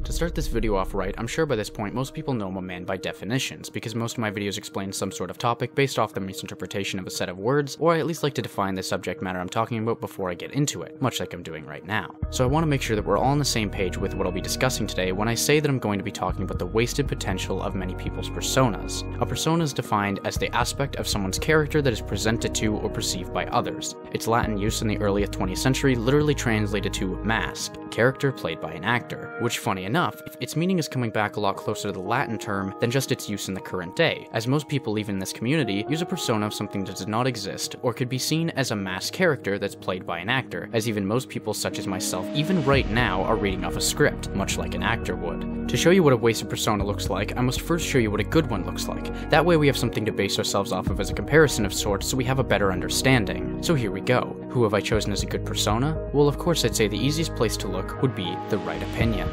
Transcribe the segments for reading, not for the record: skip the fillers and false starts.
To start this video off right, I'm sure by this point most people know I'm a man by definitions, because most of my videos explain some sort of topic based off the misinterpretation of a set of words, or I at least like to define the subject matter I'm talking about before I get into it, much like I'm doing right now. So I want to make sure that we're all on the same page with what I'll be discussing today when I say that I'm going to be talking about the wasted potential of many people's personas. A persona is defined as the aspect of someone's character that is presented to or perceived by others. Its Latin use in the early 20th century literally translated to mask, character played by an actor, which, funny enough, its meaning is coming back a lot closer to the Latin term than just its use in the current day, as most people even in this community use a persona of something that does not exist or could be seen as a masked character that's played by an actor, as even most people such as myself even right now are reading off a script, much like an actor would. To show you what a wasted persona looks like, I must first show you what a good one looks like. That way we have something to base ourselves off of as a comparison of sorts so we have a better understanding. So here we go. Who have I chosen as a good persona? Well, of course I'd say the easiest place to look would be the right opinion.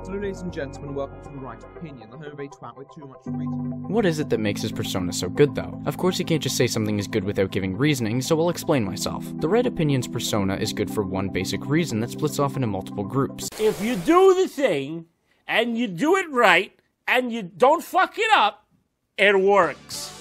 Hello ladies and gentlemen, welcome to The Right Opinion, the home of a twat with too much reason. What is it that makes his persona so good though? Of course you can't just say something is good without giving reasoning, so I'll explain myself. The Right Opinion's persona is good for one basic reason that splits off into multiple groups. If you do the thing, and you do it right, and you don't fuck it up, it works.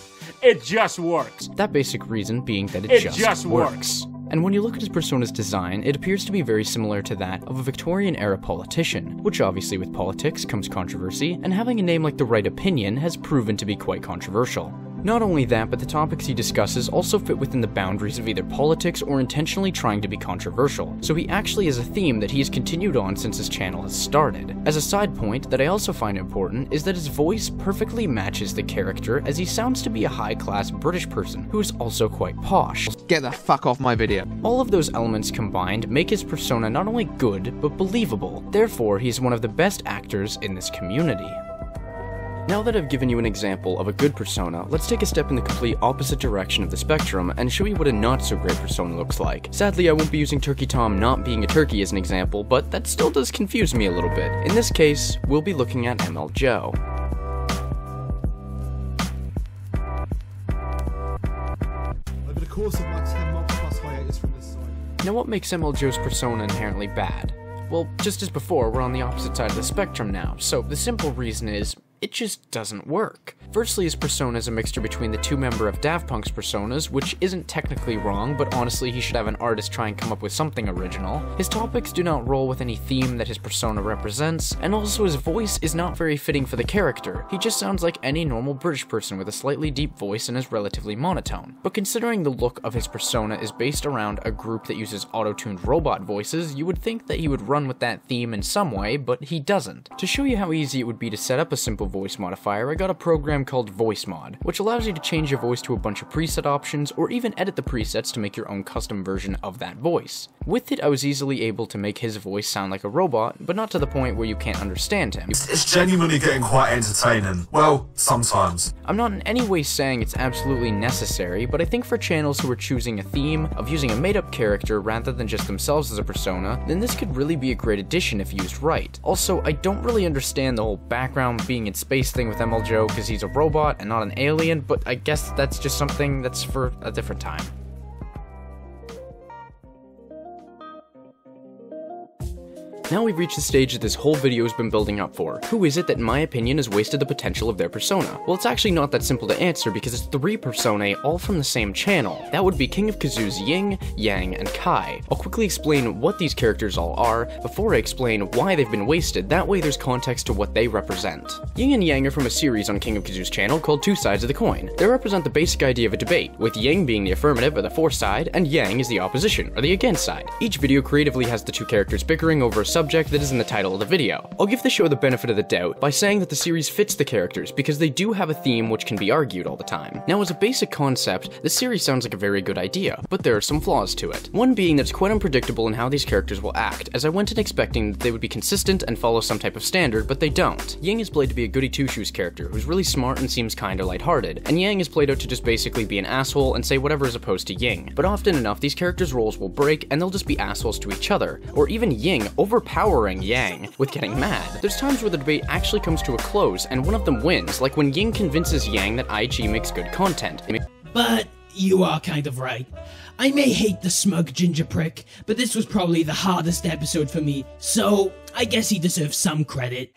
It just works. That basic reason being that it just works. And when you look at his persona's design, it appears to be very similar to that of a Victorian-era politician, which obviously with politics comes controversy, and having a name like The Right Opinion has proven to be quite controversial. Not only that, but the topics he discusses also fit within the boundaries of either politics or intentionally trying to be controversial, so he actually has a theme that he has continued on since his channel has started. As a side point that I also find important is that his voice perfectly matches the character, as he sounds to be a high-class British person who is also quite posh. Get the fuck off my video. All of those elements combined make his persona not only good, but believable. Therefore, he's one of the best actors in this community. Now that I've given you an example of a good persona, let's take a step in the complete opposite direction of the spectrum and show you what a not-so-great persona looks like. Sadly, I won't be using Turkey Tom not being a turkey as an example, but that still does confuse me a little bit. In this case, we'll be looking at ML Joe. Over the course of my 10 months plus hiatus from this site. Now what makes ML Joe's persona inherently bad? Well, just as before, we're on the opposite side of the spectrum now, so the simple reason is, it just doesn't work. Firstly, his persona is a mixture between the two member of Daft Punk's personas, which isn't technically wrong, but honestly he should have an artist try and come up with something original. His topics do not roll with any theme that his persona represents, and also his voice is not very fitting for the character. He just sounds like any normal British person with a slightly deep voice and is relatively monotone. But considering the look of his persona is based around a group that uses auto-tuned robot voices, you would think that he would run with that theme in some way, but he doesn't. To show you how easy it would be to set up a simple voice modifier, I got a program called Voice Mod, which allows you to change your voice to a bunch of preset options or even edit the presets to make your own custom version of that voice. With it, I was easily able to make his voice sound like a robot, but not to the point where you can't understand him. It's genuinely getting quite entertaining. Well, sometimes. I'm not in any way saying it's absolutely necessary, but I think for channels who are choosing a theme of using a made-up character rather than just themselves as a persona, then this could really be a great addition if used right. Also, I don't really understand the whole background being in space thing with ML Joe because he's a robot and not an alien, but I guess that's just something that's for a different time. Now we've reached the stage that this whole video has been building up for. Who is it that in my opinion has wasted the potential of their persona? Well, it's actually not that simple to answer because it's 3 personae all from the same channel. That would be King of Kazoo's Ying, Yang, and Kai. I'll quickly explain what these characters all are before I explain why they've been wasted, that way there's context to what they represent. Ying and Yang are from a series on King of Kazoo's channel called Two Sides of the Coin. They represent the basic idea of a debate, with Ying being the affirmative or the for side, and Yang is the opposition or the against side. Each video creatively has the two characters bickering over a subject that is in the title of the video. I'll give the show the benefit of the doubt by saying that the series fits the characters because they do have a theme which can be argued all the time. Now as a basic concept, the series sounds like a very good idea, but there are some flaws to it. One being that it's quite unpredictable in how these characters will act, as I went in expecting that they would be consistent and follow some type of standard, but they don't. Ying is played to be a goody two-shoes character who's really smart and seems kinda lighthearted, and Yang is played out to just basically be an asshole and say whatever as opposed to Ying. But often enough, these characters' roles will break and they'll just be assholes to each other, or even Ying overpowering Yang with getting mad. There's times where the debate actually comes to a close and one of them wins, like when Ying convinces Yang that IG makes good content. But you are kind of right. I may hate the smug ginger prick, but this was probably the hardest episode for me, so I guess he deserves some credit.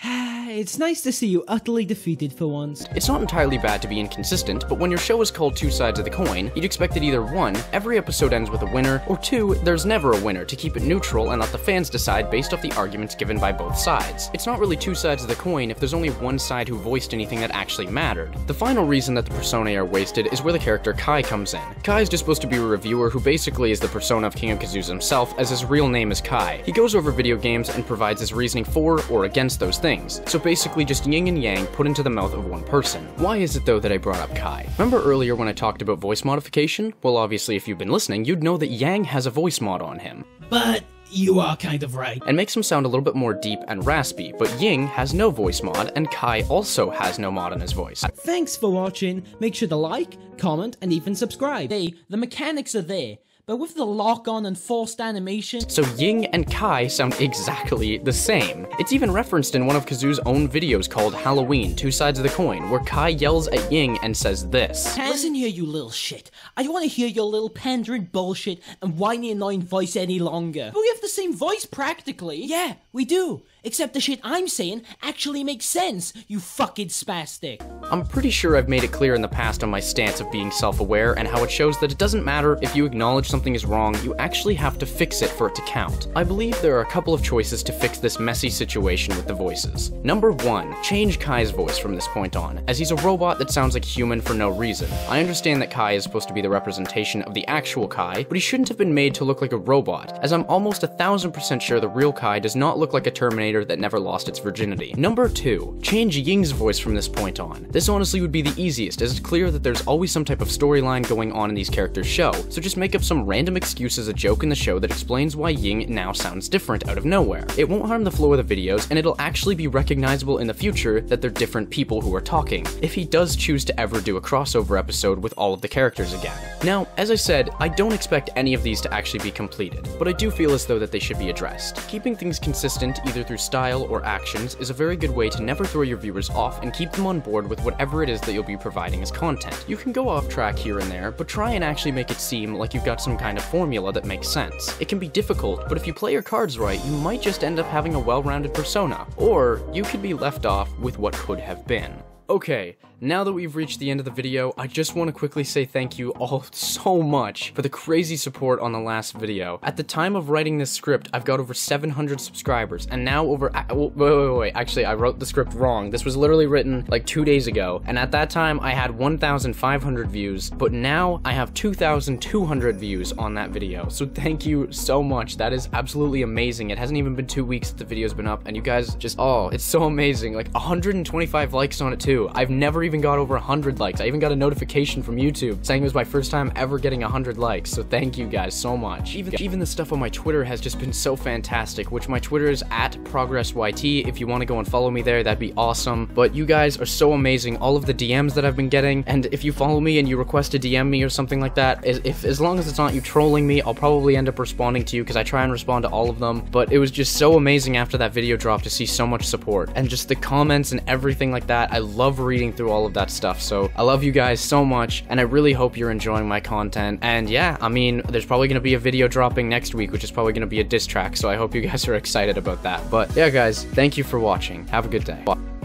It's nice to see you utterly defeated for once. It's not entirely bad to be inconsistent, but when your show is called Two Sides of the Coin, you'd expect that either 1, every episode ends with a winner, or 2, there's never a winner to keep it neutral and let the fans decide based off the arguments given by both sides. It's not really two sides of the coin if there's only one side who voiced anything that actually mattered. The final reason that the personae are wasted is where the character Kai comes in. Kai is just supposed to be a reviewer who basically is the persona of King of Kazoos himself, as his real name is Kai. He goes over video games and provides his reasoning for or against those things. So basically just yin and yang put into the mouth of one person. Why is it though that I brought up Kai? Remember earlier when I talked about voice modification? Well, obviously if you've been listening, you'd know that Yang has a voice mod on him. But you are kind of right. And makes him sound a little bit more deep and raspy, but Ying has no voice mod, and Kai also has no mod on his voice. Thanks for watching. Make sure to like, comment, and even subscribe. Hey, the mechanics are there, but with the lock-on and forced animation... So Ying and Kai sound exactly the same. It's even referenced in one of Kazoo's own videos called Halloween, Two Sides of the Coin, where Kai yells at Ying and says this. Listen here, you little shit. I don't want to hear your little pandering bullshit and whiny annoying voice any longer. But we have the same voice practically. Yeah, we do. Except the shit I'm saying actually makes sense, you fucking spastic. I'm pretty sure I've made it clear in the past on my stance of being self-aware and how it shows that it doesn't matter if you acknowledge something is wrong, you actually have to fix it for it to count. I believe there are a couple of choices to fix this messy situation with the voices. Number 1, change Kai's voice from this point on, as he's a robot that sounds like human for no reason. I understand that Kai is supposed to be the representation of the actual Kai, but he shouldn't have been made to look like a robot, as I'm almost 1000% sure the real Kai does not look like a Terminator that never lost its virginity. Number 2, change Ying's voice from this point on. This honestly would be the easiest, as it's clear that there's always some type of storyline going on in these characters' show, so just make up some random excuse as a joke in the show that explains why Ying now sounds different out of nowhere. It won't harm the flow of the videos, and it'll actually be recognizable in the future that they're different people who are talking, if he does choose to ever do a crossover episode with all of the characters again. Now, as I said, I don't expect any of these to actually be completed, but I do feel as though that they should be addressed. Keeping things consistent, either through style or actions, is a very good way to never throw your viewers off and keep them on board with whatever it is that you'll be providing as content. You can go off track here and there, but try and actually make it seem like you've got some kind of formula that makes sense. It can be difficult, but if you play your cards right, you might just end up having a well-rounded persona, or you could be left off with what could have been. Okay, now that we've reached the end of the video, I just want to quickly say thank you all so much for the crazy support on the last video. At the time of writing this script, I've got over 700 subscribers, and now over... Wait, actually, I wrote the script wrong. This was literally written like 2 days ago, and at that time, I had 1,500 views, but now I have 2,200 views on that video, so thank you so much. That is absolutely amazing. It hasn't even been 2 weeks that the video's been up, and you guys just... Oh, it's so amazing. Like, 125 likes on it, too. I've never even got over 100 likes. I even got a notification from YouTube saying it was my first time ever getting 100 likes, so thank you guys so much. Even the stuff on my Twitter has just been so fantastic, which my Twitter is @ProgressYT. If you want to go and follow me there, that'd be awesome. But you guys are so amazing. All of the DMs that I've been getting, and if you follow me and you request to DM me or something like that, as long as it's not you trolling me, I'll probably end up responding to you because I try and respond to all of them. But it was just so amazing after that video dropped to see so much support, and just the comments and everything like that. I love reading through all of that stuff, so I love you guys so much, and I really hope you're enjoying my content. And yeah, I mean, there's probably gonna be a video dropping next week, which is probably gonna be a diss track, so I hope you guys are excited about that. But yeah, guys, thank you for watching. Have a good day. Bye.